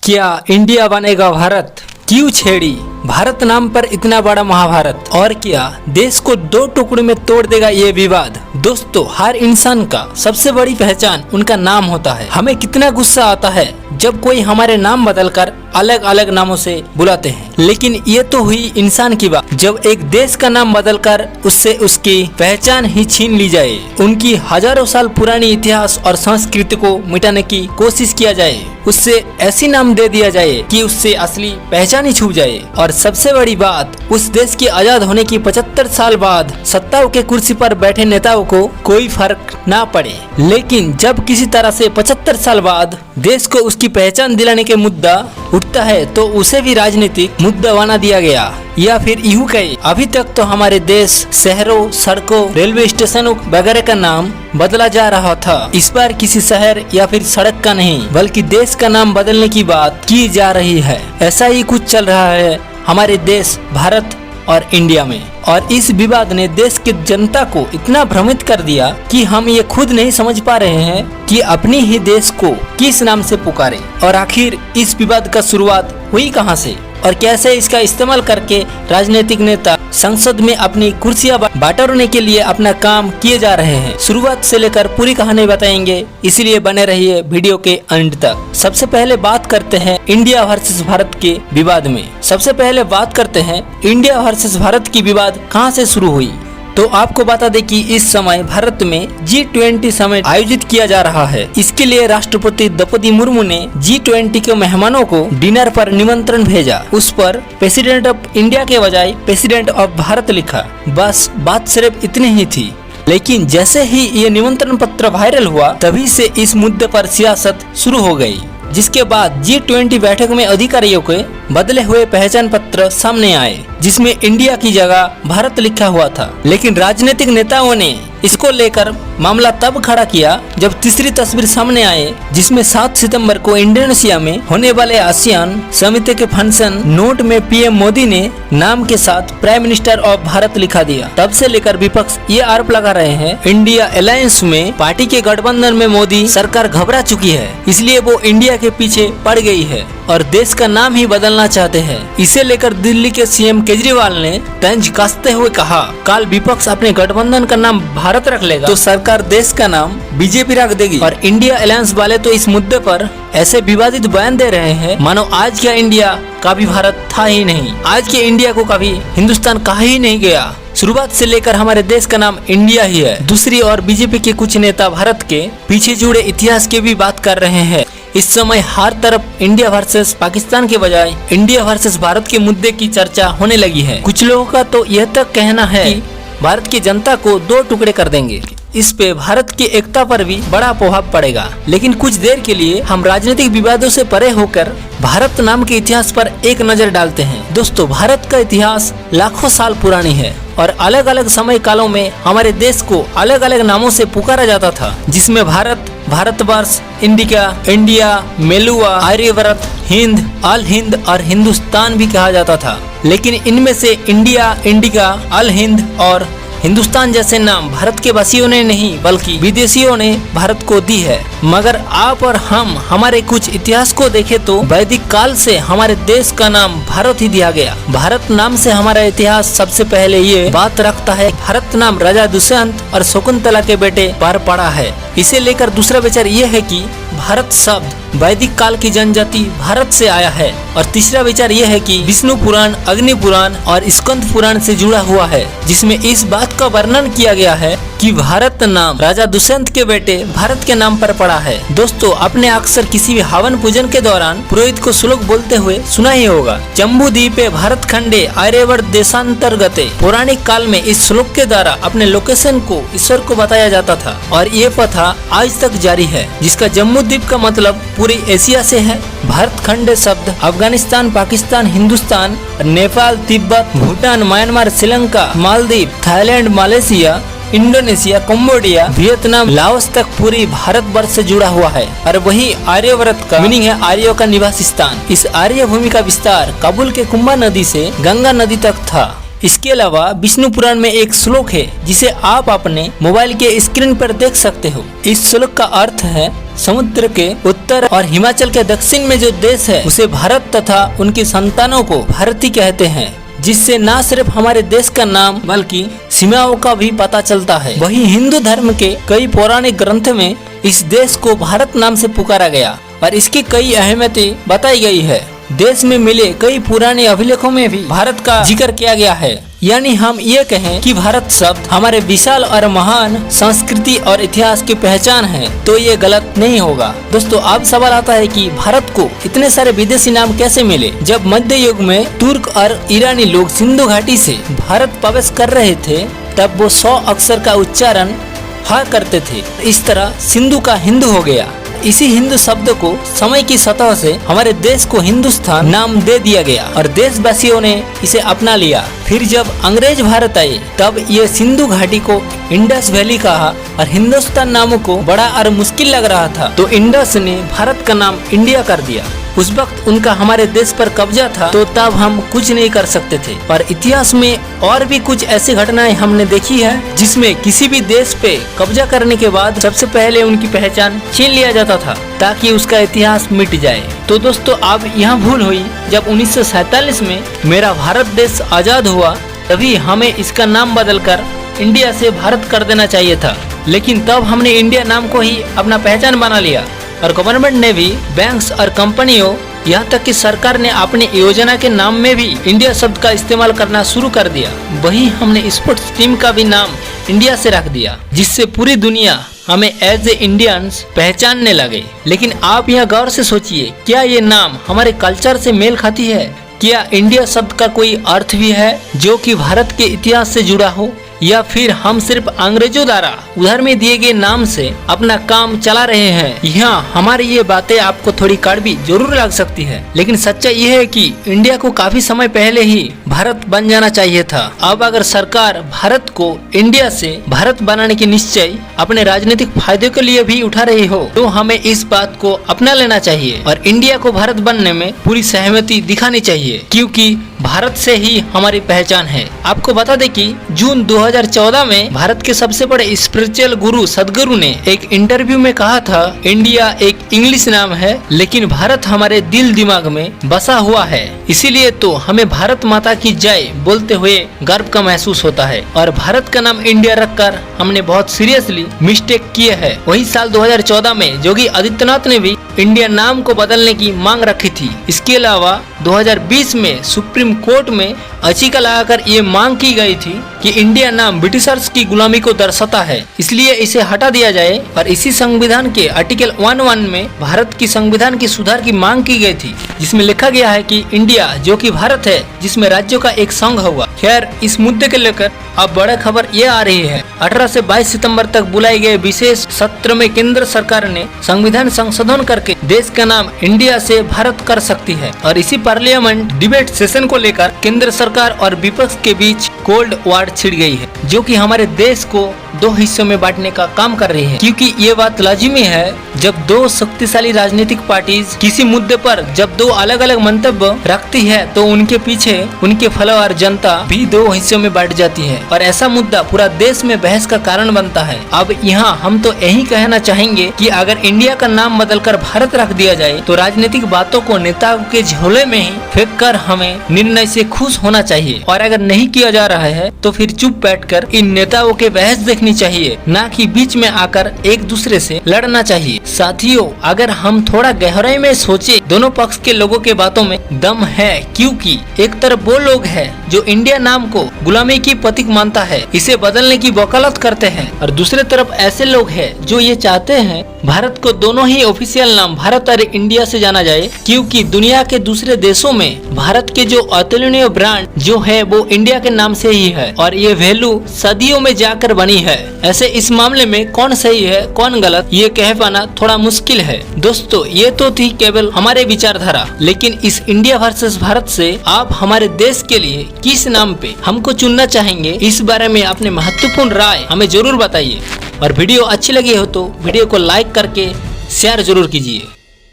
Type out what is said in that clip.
क्या इंडिया बनेगा भारत? क्यों छेड़ी भारत नाम पर इतना बड़ा महाभारत? और क्या देश को दो टुकड़े में तोड़ देगा ये विवाद? दोस्तों, हर इंसान का सबसे बड़ी पहचान उनका नाम होता है। हमें कितना गुस्सा आता है जब कोई हमारे नाम बदलकर अलग अलग नामों से बुलाते हैं, लेकिन ये तो हुई इंसान की बात। जब एक देश का नाम बदलकर उससे उसकी पहचान ही छीन ली जाए, उनकी हजारों साल पुरानी इतिहास और संस्कृति को मिटाने की कोशिश किया जाए, उससे ऐसी नाम दे दिया जाए कि उससे असली पहचान ही छूट जाए। और सबसे बड़ी बात, उस देश के आजाद होने की 75 साल बाद सत्ता के कुर्सी पर बैठे नेताओं को कोई फर्क ना पड़े, लेकिन जब किसी तरह से 75 साल बाद देश को उसकी पहचान दिलाने के मुद्दा उठता है तो उसे भी राजनीतिक मुद्दा बना दिया गया। या फिर यूं कहे, अभी तक तो हमारे देश शहरों, सड़कों, रेलवे स्टेशनों वगैरह का नाम बदला जा रहा था। इस बार किसी शहर या फिर सड़क का नहीं, बल्कि देश का नाम बदलने की बात की जा रही है। ऐसा ही कुछ चल रहा है हमारे देश भारत और इंडिया में। और इस विवाद ने देश की जनता को इतना भ्रमित कर दिया कि हम ये खुद नहीं समझ पा रहे हैं कि अपनी ही देश को किस नाम से पुकारे। और आखिर इस विवाद का शुरुआत हुई कहां से और कैसे इसका इस्तेमाल करके राजनीतिक नेता संसद में अपनी कुर्सियां बटोरने के लिए अपना काम किए जा रहे हैं। शुरुआत से लेकर पूरी कहानी बताएंगे, इसलिए बने रहिए वीडियो के अंत तक। सबसे पहले बात करते हैं इंडिया वर्सेस भारत के विवाद में। सबसे पहले बात करते हैं इंडिया वर्सेस भारत की विवाद कहां से शुरू हुई। तो आपको बता दें कि इस समय भारत में G20 समिट आयोजित किया जा रहा है। इसके लिए राष्ट्रपति द्रौपदी मुर्मू ने G20 के मेहमानों को डिनर पर निमंत्रण भेजा। उस पर प्रेसिडेंट ऑफ इंडिया के बजाय प्रेसिडेंट ऑफ भारत लिखा। बस बात सिर्फ इतनी ही थी। लेकिन जैसे ही ये निमंत्रण पत्र वायरल हुआ, तभी से इस मुद्दे पर सियासत शुरू हो गई, जिसके बाद G20 बैठक में अधिकारियों के बदले हुए पहचान पत्र सामने आए, जिसमें इंडिया की जगह भारत लिखा हुआ था। लेकिन राजनीतिक नेताओं ने इसको लेकर मामला तब खड़ा किया जब तीसरी तस्वीर सामने आए, जिसमें 7 सितंबर को इंडोनेशिया में होने वाले आसियान समिति के फंक्शन नोट में पीएम मोदी ने नाम के साथ प्राइम मिनिस्टर ऑफ भारत लिखा दिया। तब से लेकर विपक्ष ये आरोप लगा रहे हैं इंडिया अलायंस में पार्टी के गठबंधन में मोदी सरकार घबरा चुकी है, इसलिए वो इंडिया के पीछे पड़ गई है और देश का नाम ही बदलना चाहते हैं। इसे लेकर दिल्ली के सीएम केजरीवाल ने तंज कसते हुए कहा, कल विपक्ष अपने गठबंधन का नाम भारत रख लेगा तो सरकार देश का नाम बीजेपी रख देगी। और इंडिया अलायंस वाले तो इस मुद्दे पर ऐसे विवादित बयान दे रहे हैं मानो आज का इंडिया कभी भारत था ही नहीं, आज के इंडिया को कभी हिंदुस्तान कहा ही नहीं गया। शुरुआत से लेकर हमारे देश का नाम इंडिया ही है। दूसरी ओर बीजेपी के कुछ नेता भारत के पीछे जुड़े इतिहास की भी बात कर रहे हैं। इस समय हर तरफ इंडिया वर्सेस पाकिस्तान के बजाय इंडिया वर्सेस भारत के मुद्दे की चर्चा होने लगी है। कुछ लोगों का तो यह तक कहना है कि भारत की जनता को दो टुकड़े कर देंगे। इस पे भारत की एकता पर भी बड़ा प्रभाव पड़ेगा। लेकिन कुछ देर के लिए हम राजनीतिक विवादों से परे होकर भारत नाम के इतिहास पर एक नजर डालते हैं। दोस्तों, भारत का इतिहास लाखों साल पुरानी है और अलग अलग समय कालों में हमारे देश को अलग अलग नामों से पुकारा जाता था, जिसमें भारत, भारतवर्ष, इंडिया, मेलुआ, आर्यव्रत, हिंद, अल हिंद और हिंदुस्तान भी कहा जाता था। लेकिन इनमें से इंडिया, इंडिका, अल हिंद और हिंदुस्तान जैसे नाम भारत के वासियों ने नहीं बल्कि विदेशियों ने भारत को दी है। मगर आप और हम हमारे कुछ इतिहास को देखें तो वैदिक काल से हमारे देश का नाम भारत ही दिया गया। भारत नाम से हमारा इतिहास सबसे पहले ये बात रखता है, भारत नाम राजा दुष्यंत और शकुंतला के बेटे पर पड़ा है। इसे लेकर दूसरा विचार ये है कि भारत शब्द वैदिक काल की जनजाति भारत से आया है। और तीसरा विचार यह है कि विष्णु पुराण, अग्नि पुराण और स्कंद पुराण से जुड़ा हुआ है, जिसमें इस बात का वर्णन किया गया है कि भारत नाम राजा दुष्यंत के बेटे भारत के नाम पर पड़ा है। दोस्तों, आपने अक्सर किसी भी हवन पूजन के दौरान पुरोहित को श्लोक बोलते हुए सुना ही होगा, जम्बू द्वीपे भारत खंडे आर्यवर्त देशांतर्गते। पौराणिक काल में इस श्लोक के द्वारा अपने लोकेशन को ईश्वर को बताया जाता था और ये प्रथा आज तक जारी है, जिसका जम्मू द्वीप का मतलब पूरी एशिया से है। भारत खंड शब्द Afghanistan, Pakistan, Hindustan, Nepal, Tibet, Bhutan, Myanmar, Sri Lanka, Maldives, Thailand, Malaysia, Indonesia, Cambodia, Vietnam, Laos तक पूरी भारत वर्ष से जुड़ा हुआ है। और वही आर्यव्रत का मीनिंग है आर्यों का निवास स्थान। इस आर्य भूमि का विस्तार काबुल के कुंभा नदी से गंगा नदी तक था। इसके अलावा विष्णु पुराण में एक श्लोक है जिसे आप अपने मोबाइल के स्क्रीन पर देख सकते हो। इस श्लोक का अर्थ है, समुद्र के उत्तर और हिमाचल के दक्षिण में जो देश है उसे भारत तथा उनकी संतानों को भारती कहते हैं, जिससे न सिर्फ हमारे देश का नाम बल्कि सीमाओं का भी पता चलता है। वहीं हिंदू धर्म के कई पौराणिक ग्रंथ में इस देश को भारत नाम से पुकारा गया और इसकी कई अहमियतें बताई गई है। देश में मिले कई पुराने अभिलेखों में भी भारत का जिक्र किया गया है। यानी हम ये कहें कि भारत शब्द हमारे विशाल और महान संस्कृति और इतिहास की पहचान है तो ये गलत नहीं होगा। दोस्तों, अब सवाल आता है कि भारत को इतने सारे विदेशी नाम कैसे मिले? जब मध्य युग में तुर्क और ईरानी लोग सिंधु घाटी से भारत प्रवेश कर रहे थे तब वो 100 अक्षर का उच्चारण हा करते थे। इस तरह सिंधु का हिंदू हो गया। इसी हिंदू शब्द को समय की सतह से हमारे देश को हिंदुस्तान नाम दे दिया गया और देशवासियों ने इसे अपना लिया। फिर जब अंग्रेज भारत आए तब ये सिंधु घाटी को इंडस वैली कहा और हिंदुस्तान नामों को बड़ा और मुश्किल लग रहा था तो इंडस ने भारत का नाम इंडिया कर दिया। उस वक्त उनका हमारे देश पर कब्जा था तो तब हम कुछ नहीं कर सकते थे। और इतिहास में और भी कुछ ऐसी घटनाएं हमने देखी है जिसमें किसी भी देश पे कब्जा करने के बाद सबसे पहले उनकी पहचान छीन लिया जाता था ताकि उसका इतिहास मिट जाए। तो दोस्तों, अब यहाँ भूल हुई। जब 1947 में मेरा भारत देश आजाद हुआ तभी हमें इसका नाम बदलकर इंडिया से भारत कर देना चाहिए था, लेकिन तब हमने इंडिया नाम को ही अपना पहचान बना लिया और गवर्नमेंट ने भी बैंक्स और कंपनियों यहाँ तक कि सरकार ने अपनी योजना के नाम में भी इंडिया शब्द का इस्तेमाल करना शुरू कर दिया। वहीं हमने स्पोर्ट्स टीम का भी नाम इंडिया से रख दिया जिससे पूरी दुनिया हमें एज ए इंडियंस पहचानने लगे। लेकिन आप यहाँ गौर से सोचिए, क्या ये नाम हमारे कल्चर से मेल खाती है? क्या इंडिया शब्द का कोई अर्थ भी है जो कि भारत के इतिहास से जुड़ा हो, या फिर हम सिर्फ अंग्रेजों द्वारा उधार में दिए गए नाम से अपना काम चला रहे हैं? यहाँ हमारी ये बातें आपको थोड़ी कड़वी जरूर लग सकती है, लेकिन सच्चाई ये है कि इंडिया को काफी समय पहले ही भारत बन जाना चाहिए था। अब अगर सरकार भारत को इंडिया से भारत बनाने की निश्चय अपने राजनीतिक फायदे के लिए भी उठा रही हो तो हमें इस बात को अपना लेना चाहिए और इंडिया को भारत बनने में पूरी सहमति दिखानी चाहिए, क्योंकि भारत से ही हमारी पहचान है। आपको बता दें कि जून 2014 में भारत के सबसे बड़े स्पिरिचुअल गुरु सदगुरु ने एक इंटरव्यू में कहा था, इंडिया एक इंग्लिश नाम है लेकिन भारत हमारे दिल दिमाग में बसा हुआ है, इसीलिए तो हमें भारत माता की जय बोलते हुए गर्व का महसूस होता है। और भारत का नाम इंडिया रखकर हमने बहुत सीरियसली मिस्टेक किए है। वही साल 2014 में योगी आदित्यनाथ ने भी इंडिया नाम को बदलने की मांग रखी थी। इसके अलावा 2020 में सुप्रीम कोर्ट में याचिका लगाकर ये मांग की गई थी कि इंडिया नाम ब्रिटिशर्स की गुलामी को दर्शाता है, इसलिए इसे हटा दिया जाए। और इसी संविधान के आर्टिकल 11 में भारत की संविधान की सुधार की मांग की गई थी, जिसमें लिखा गया है कि इंडिया जो कि भारत है जिसमें राज्यों का एक संघ होगा। खैर, इस मुद्दे को लेकर अब बड़ा खबर ये आ रही है, 18 से 22 सितंबर तक बुलाए गए विशेष सत्र में केंद्र सरकार ने संविधान संशोधन करके देश का नाम इंडिया से भारत कर सकती है। और इसी पार्लियामेंट डिबेट सेशन को लेकर केंद्र सरकार और विपक्ष के बीच कोल्ड वॉर छिड़ गई है, जो कि हमारे देश को दो हिस्सों में बांटने का काम कर रही है। क्योंकि ये बात लाजिमी है, जब दो शक्तिशाली राजनीतिक पार्टीज किसी मुद्दे पर जब दो अलग अलग मंतव्य रखती है तो उनके पीछे उनके फॉलोअर जनता भी दो हिस्सों में बांट जाती है और ऐसा मुद्दा पूरा देश में बहस का कारण बनता है। अब यहाँ हम तो यही कहना चाहेंगे कि अगर इंडिया का नाम बदलकर भारत रख दिया जाए तो राजनीतिक बातों को नेताओं के झोले में ही फेंक कर हमें निर्णय से खुश होना चाहिए, और अगर नहीं किया जा रहा है तो फिर चुप बैठकर इन नेताओं के बहस देखनी चाहिए, ना कि बीच में आकर एक दूसरे से लड़ना चाहिए। साथियों, अगर हम थोड़ा गहराई में सोचे, दोनों पक्ष के लोगों के बातों में दम है, क्योंकि एक तरफ वो लोग हैं जो इंडिया नाम को गुलामी की प्रतीक मानता है, इसे बदलने की वकालत करते हैं, और दूसरे तरफ ऐसे लोग हैं जो ये चाहते हैं भारत को दोनों ही ऑफिशियल नाम भारत और इंडिया से जाना जाए, क्योंकि दुनिया के दूसरे देशों में भारत के जो अतुलनीय ब्रांड जो है वो इंडिया के नाम से ही है और ये वैल्यू सदियों में जाकर बनी है। ऐसे इस मामले में कौन सही है कौन गलत ये कह पाना थोड़ा मुश्किल है। दोस्तों, ये तो थी केवल हमारे विचारधारा, लेकिन इस इंडिया वर्सेस भारत से आप हमारे देश के लिए किस नाम पे हमको चुनना चाहेंगे, इस बारे में अपने महत्वपूर्ण राय हमें जरूर बताइए। और वीडियो अच्छी लगी हो तो वीडियो को लाइक करके शेयर जरूर कीजिए।